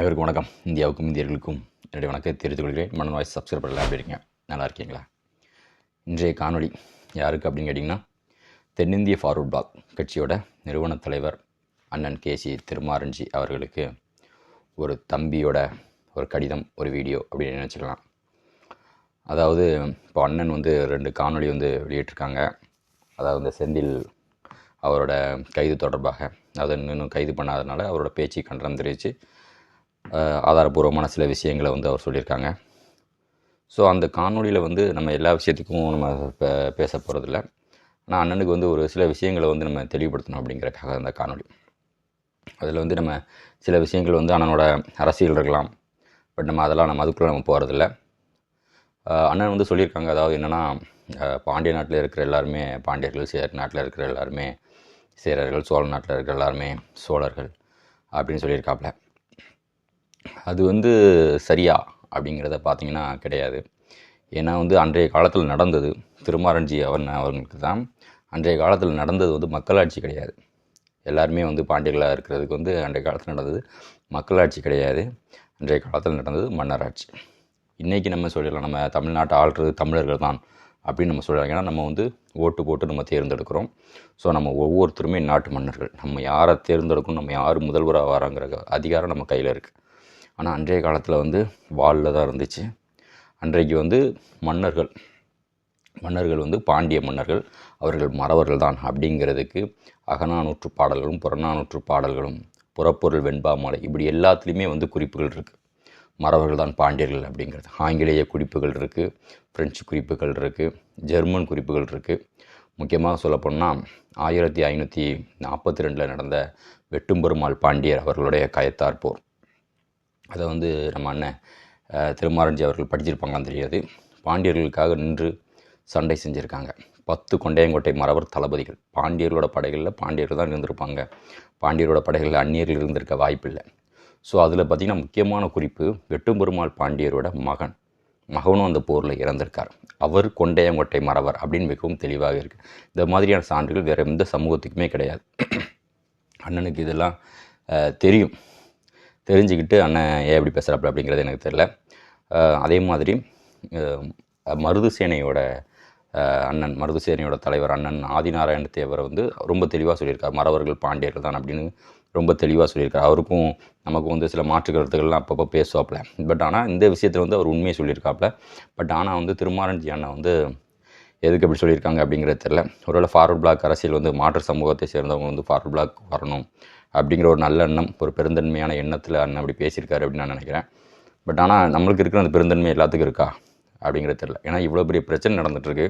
அனைவருக்கும் வணக்கம். இந்தியாவுக்கும் இந்தியர்களுக்கும் என்னுடைய வணக்கத்தை தெரிவித்துக் கொள்கிறேன். மனன் வாய்ஸ் சப்ஸ்கிரைப் பண்ணலாம். எப்படி இருக்கீங்க? நல்லா இருக்கீங்களா? இன்றைய காணொளி யாருக்கு அப்படின்னு கேட்டிங்கன்னா, தென்னிந்திய ஃபார்வர்ட் பிளாக் கட்சியோட நிறுவனத் தலைவர் அண்ணன் கேசி திருமாரஞ்சி அவர்களுக்கு ஒரு தம்பியோட ஒரு கடிதம், ஒரு வீடியோ அப்படின்னு நினச்சிக்கலாம். அதாவது இப்போ அண்ணன் 2 காணொளி வெளியிட்டிருக்காங்க. அதாவது இந்த செந்தில் அவரோட கைது தொடர்பாக, அதை இன்னும் கைது பண்ணாதனால அவரோட பேச்சு கண்டனம் தெரிவித்து ஆதாரபூர்வமான சில விஷயங்களை அவர் சொல்லியிருக்காங்க. ஸோ அந்த காணொலியில் நம்ம எல்லா விஷயத்துக்கும் நம்ம பேச போகிறதில்ல. ஆனால் அண்ணனுக்கு ஒரு சில விஷயங்களை நம்ம தெளிவுபடுத்தணும் அப்படிங்கிறக்காக அந்த காணொலி. அதில் நம்ம சில விஷயங்கள் அண்ணனோட அரசியல் இருக்கலாம். பட் நம்ம அதுக்குள்ளே போகிறதில்ல. அண்ணன் சொல்லியிருக்காங்க. அதாவது என்னென்னா, பாண்டிய நாட்டில் இருக்கிற எல்லாருமே பாண்டியர்கள், சேர நாட்டில் இருக்கிற எல்லாருமே சேரர்கள், சோழ நாட்டில் இருக்கிற எல்லாருமே சோழர்கள் அப்படின்னு சொல்லியிருக்காப்புல. அது சரியா அப்படிங்கிறத பார்த்திங்கன்னா கிடையாது. ஏன்னா அன்றைய காலத்தில் நடந்தது திருமாரஞ்சி அவர்களுக்கு தான். அன்றைய காலத்தில் நடந்தது மக்களாட்சி கிடையாது. எல்லாருமே பாண்டியர்களாக இருக்கிறதுக்கு அன்றைய காலத்தில் நடந்தது மக்களாட்சி கிடையாது. அன்றைய காலத்தில் நடந்தது மன்னராட்சி. இன்றைக்கி நம்ம சொல்லிடலாம், நம்ம தமிழ்நாட்டை ஆள்றது தமிழர்கள் தான் அப்படின்னு நம்ம சொல்கிறாங்க. ஏன்னா நம்ம ஓட்டு போட்டு நம்ம தேர்ந்தெடுக்கிறோம். ஸோ நம்ம ஒவ்வொருத்தருமே நாட்டு மன்னர்கள். நம்ம யாரை தேர்ந்தெடுக்கணும், நம்ம யார் முதல்வராக வராங்கிற அதிகாரம் நம்ம கையில் இருக்குது. ஆனால் அன்றைய காலத்தில் வாலில் தான் இருந்துச்சு. அன்றைக்கு மன்னர்கள் பாண்டிய மன்னர்கள், அவர்கள் மறவர்கள் தான் அப்படிங்கிறதுக்கு அகநானூற்று பாடல்களும் புறநானூற்று பாடல்களும் புறப்பொருள் வெண்பா மாலை இப்படி எல்லாத்துலேயுமே குறிப்புகள் இருக்குது. மறவர்கள் தான் பாண்டியர்கள் அப்படிங்கிறது. ஆங்கிலேய குறிப்புகள் இருக்குது, பிரெஞ்சு குறிப்புகள் இருக்குது, ஜெர்மன் குறிப்புகள் இருக்குது. முக்கியமாக சொல்லப்போனால் 1542 நடந்த வெட்டும்பெருமாள் பாண்டியர் அவர்களுடைய கயத்தார் போர், அதை நம்ம அண்ணன் திருமாரஞ்சி அவர்கள் படிச்சிருப்பாங்களான்னு தெரியாது. பாண்டியர்களுக்காக நின்று சண்டை செஞ்சுருக்காங்க. 10 கொண்டையங்கோட்டை மறவர் தளபதிகள். பாண்டியர்களோட படைகளில் பாண்டியர்கள் தான் இருந்திருப்பாங்க. பாண்டியரோட படைகளில் அந்நியர்கள் இருந்திருக்க வாய்ப்பில்லை. ஸோ அதில் பார்த்திங்கன்னா முக்கியமான குறிப்பு, வெட்டும்பெருமாள் பாண்டியரோட மகனும் அந்த போரில் இறந்திருக்கார். அவர் கொண்டையங்கோட்டை மறவர் அப்படின்னு மிகவும் தெளிவாக இருக்குது. இந்த மாதிரியான சான்றுகள் வேறு எந்த சமூகத்துக்குமே கிடையாது. அண்ணனுக்கு இதெல்லாம் தெரியும். தெரிஞ்சுக்கிட்டு அண்ணன் ஏன் எப்படி பேசுகிறாப்புல அப்படிங்கிறது எனக்கு தெரியல. அதே மாதிரி மருதுசேனையோட தலைவர் அண்ணன் ஆதிநாராயண தேவர் ரொம்ப தெளிவாக சொல்லியிருக்கார். மறவர்கள் பாண்டியர்கள் தான் அப்படின்னு ரொம்ப தெளிவாக சொல்லியிருக்கார். அவருக்கும் நமக்கு சில மாற்று கருத்துக்கள்லாம் அப்பப்போ பேசுவாப்புல. பட் ஆனால் இந்த விஷயத்தில் அவர் உண்மையை சொல்லியிருக்காப்புல. பட் ஆனால் திருமாரஞ்சி அண்ணன் எதுக்கு அப்படி சொல்லியிருக்காங்க அப்படிங்கிறது தெரியல. ஒருவேளை ஃபார்வர்ட் பிளாக் அரசியல் மாற்று சமூகத்தை சேர்ந்தவங்க ஃபார்வர்ட் பிளாக் வரணும் அப்படிங்கிற ஒரு நல்ல எண்ணம், ஒரு பெருந்தன்மையான எண்ணத்தில் அண்ணன் அப்படி பேசியிருக்காரு அப்படின்னு நான் நினைக்கிறேன். பட் ஆனால் நம்மளுக்கு இருக்கிற அந்த பெருந்தன்மை எல்லாத்துக்கும் இருக்கா அப்படிங்கிறது தெரியல. ஏன்னா இவ்வளோ பெரிய பிரச்சனை நடந்துகிட்ருக்கு.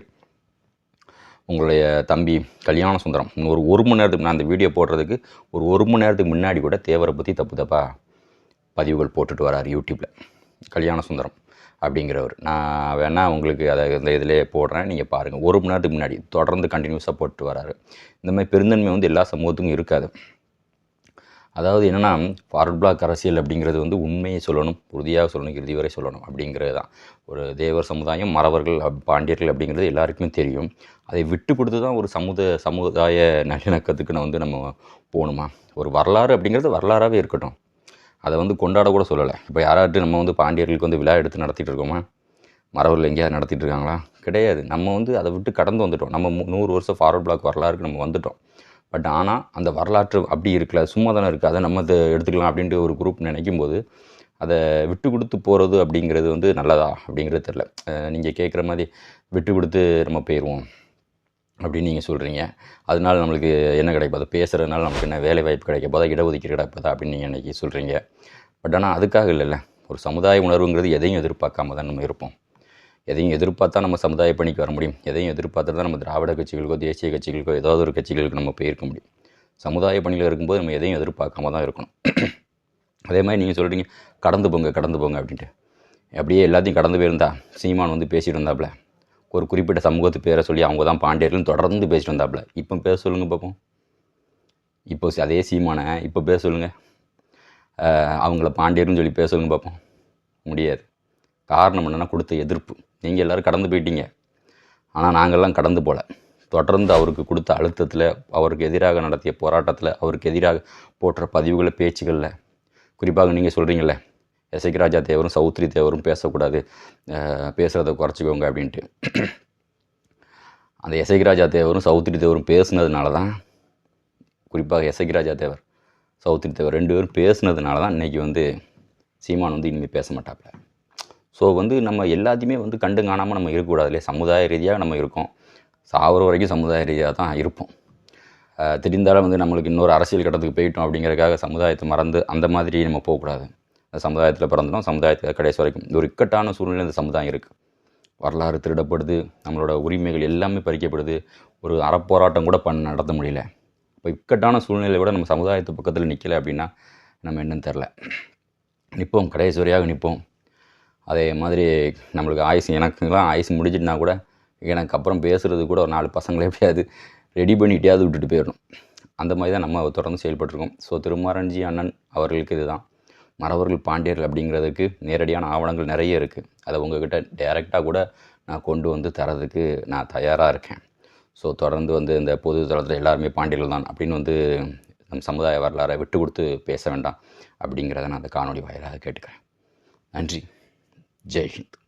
உங்களுடைய தம்பி கல்யாண சுந்தரம் ஒரு மணி நேரத்துக்கு நான் அந்த வீடியோ போடுறதுக்கு ஒரு மணி நேரத்துக்கு முன்னாடி கூட தேவரை பற்றி தப்பாக பதிவுகள் போட்டுட்டு வரார் யூடியூப்பில். கல்யாண சுந்தரம் அப்படிங்கிறவர், நான் வேணால் உங்களுக்கு அதை இந்த இதிலே போடுறேன், நீங்கள் பாருங்கள். 1 மணி நேரத்துக்கு முன்னாடி தொடர்ந்து கண்டினியூஸாக போட்டு வராரு. இந்த மாதிரி பெருந்தன்மை எல்லா சமூகத்துக்கும் இருக்காது. அதாவது என்னென்னா, ஃபார்வர்ட் பிளாக் அரசியல் அப்படிங்கிறது உண்மையை சொல்லணும், உறுதியாக சொல்லணும், இறுதி வரை சொல்லணும் அப்படிங்கிறது தான். ஒரு தேவர் சமுதாயம், மறவர்கள், பாண்டியர்கள் அப்படிங்கிறது எல்லாருக்குமே தெரியும். அதை விட்டு கொடுத்து தான் ஒரு சமுதாய நல்லிணக்கத்துக்கு நம்ம போகணுமா? ஒரு வரலாறு அப்படிங்கிறது வரலாறாகவே இருக்கட்டும். அதை கொண்டாட கூட சொல்லலை. இப்போ யாராட்டு நம்ம பாண்டியர்களுக்கு விழா எடுத்து நடத்திட்டு இருக்கோமா? மறவர்கள் எங்கேயாவது நடத்திட்டு இருக்காங்களா? கிடையாது. நம்ம அதை விட்டு கடந்து வந்துட்டோம். நம்ம 100 வருஷம் ஃபார்வர்ட் பிளாக் வரலாறுக்கு நம்ம வந்துட்டோம். பட் ஆனால் அந்த வரலாற்று அப்படி இருக்கல, சும்மா தானே இருக்குது, அதை நம்ம எடுத்துக்கலாம் அப்படின்ட்டு ஒரு குரூப் நினைக்கும்போது அதை விட்டு கொடுத்து போகிறது அப்படிங்கிறது நல்லதா அப்படிங்கிறது தெரில. நீங்கள் கேட்குற மாதிரி விட்டு கொடுத்து நம்ம போயிடுவோம் அப்படின்னு நீங்கள் சொல்கிறீங்க. அதனால நம்மளுக்கு என்ன கிடைப்போது? பேசுகிறதுனால நமக்கு என்ன வேலை வாய்ப்பு கிடைக்க போதா, இடஒதுக்கீடு கிடைப்பதா அப்படின்னு நீங்கள் இன்றைக்கி சொல்கிறீங்க. பட் ஆனால் அதுக்காக இல்லைல்ல. ஒரு சமுதாய உணர்வுங்கிறது எதையும் எதிர்பார்க்காம தான் நம்ம இருப்போம். எதையும் எதிர்பார்த்தா நம்ம சமுதாய பணிக்கு வர முடியும். எதையும் எதிர்பார்த்து தான் நம்ம திராவிட கட்சிகளுக்கோ தேசிய கட்சிகளுக்கோ ஏதாவது ஒரு கட்சிகளுக்கு நம்ம போயிருக்க முடியும். சமுதாய பணியில் இருக்கும்போது நம்ம எதையும் எதிர்பார்க்காம தான் இருக்கணும். அதே மாதிரி நீங்கள் சொல்கிறீங்க கடந்து போங்க அப்படின்ட்டு. அப்படியே எல்லாத்தையும் கடந்து போயிருந்தா சீமான் பேசிகிட்டு இருந்தாப்புல. ஒரு குறிப்பிட்ட சமூகத்து பேரை சொல்லி அவங்க தான் பாண்டியர்கள்னு தொடர்ந்து பேசிட்டு வந்தாப்புல. இப்போ பேச சொல்லுங்கள் பார்ப்போம். இப்போ அதே சீமானை இப்போ பேச சொல்லுங்கள், அவங்கள பாண்டியர்னு சொல்லி பேச சொல்லுங்கள் பார்ப்போம். முடியாது. காரணம் என்னென்னா, கொடுத்த எதிர்ப்பு. நீங்கள் எல்லோரும் கடந்து போயிட்டீங்க, ஆனால் நாங்கள்லாம் கடந்து போகல. தொடர்ந்து அவருக்கு கொடுத்த அழுத்தத்தில், அவருக்கு எதிராக நடத்திய போராட்டத்தில், அவருக்கு எதிராக போட்ட பதிவுகளை, பேச்சுகளில் குறிப்பாக நீங்கள் சொல்கிறீங்களே எசைக்கு ராஜா தேவரும் சௌத்ரி தேவரும் பேசக்கூடாது, பேசுகிறத குறைச்சிக்கோங்க அப்படின்ட்டு. அந்த எசைக்கு ராஜா தேவரும் சௌத்ரி தேவரும் பேசுனதுனால தான், குறிப்பாக எசைக்கு ராஜா தேவர் சௌத்ரி தேவர் 2 பேரும் பேசுனதுனால தான் இன்றைக்கி வந்து சீமான் வந்து இனிமேல் பேச மாட்டாப்புல. ஸோ வந்து நம்ம எல்லாத்தையுமே வந்து கண்டு காணாமல் நம்ம இருக்கக்கூடாது இல்லையா? சமுதாய ரீதியாக நம்ம இருக்கோம், சாகிற வரைக்கும் சமுதாய ரீதியாக தான் இருப்போம். தெரிந்தாலும் வந்து நம்மளுக்கு இன்னொரு அரசியல் கட்டத்துக்கு போயிட்டோம் அப்படிங்கிறதுக்காக சமுதாயத்தை மறந்து அந்த மாதிரி நம்ம போகக்கூடாது. அந்த சமுதாயத்தில் பிறந்தோம், சமுதாயத்தில் கடைசி வரைக்கும் ஒரு இக்கட்டான சூழ்நிலை இந்த சமுதாயம் இருக்குது. வரலாறு திருடப்படுது, நம்மளோட உரிமைகள் எல்லாமே பறிக்கப்படுது, ஒரு அறப்போராட்டம் கூட நடத்த முடியல. இப்போ இக்கட்டான சூழ்நிலை விட நம்ம சமுதாயத்து பக்கத்தில் நிற்கலை அப்படின்னா நம்ம என்னன்னு தெரில. நிற்போம், கடைசி வரையாக நிற்போம். அதே மாதிரி நம்மளுக்கு எனக்குலாம் ஆயுசு முடிஞ்சிட்டுனா கூட எனக்கு அப்புறம் பேசுகிறது கூட ஒரு 4 பசங்களை எப்படியாவது ரெடி பண்ணிகிட்டேயாவது விட்டுட்டு போயிடணும். அந்த மாதிரி தான் நம்ம தொடர்ந்து செயல்பட்டுருக்கோம். ஸோ திருமாறன்ஜி அண்ணன் அவர்களுக்கு இதுதான். மறவர்கள் பாண்டியர்கள் அப்படிங்கிறதுக்கு நேரடியான ஆவணங்கள் நிறைய இருக்குது. அதை உங்கள்கிட்ட டைரெக்டாக கூட நான் கொண்டு வந்து தரதுக்கு நான் தயாராக இருக்கேன். ஸோ தொடர்ந்து வந்து இந்த பொது தளத்தில் எல்லாருமே பாண்டியர்கள் தான் அப்படின்னு வந்து நம் சமுதாய வரலாறை விட்டு கொடுத்து பேச வேண்டாம் அப்படிங்கிறத நான் அந்த காணொலி வாயிலாக கேட்டுக்கிறேன். நன்றி. ஜெய் ஹிந்த்.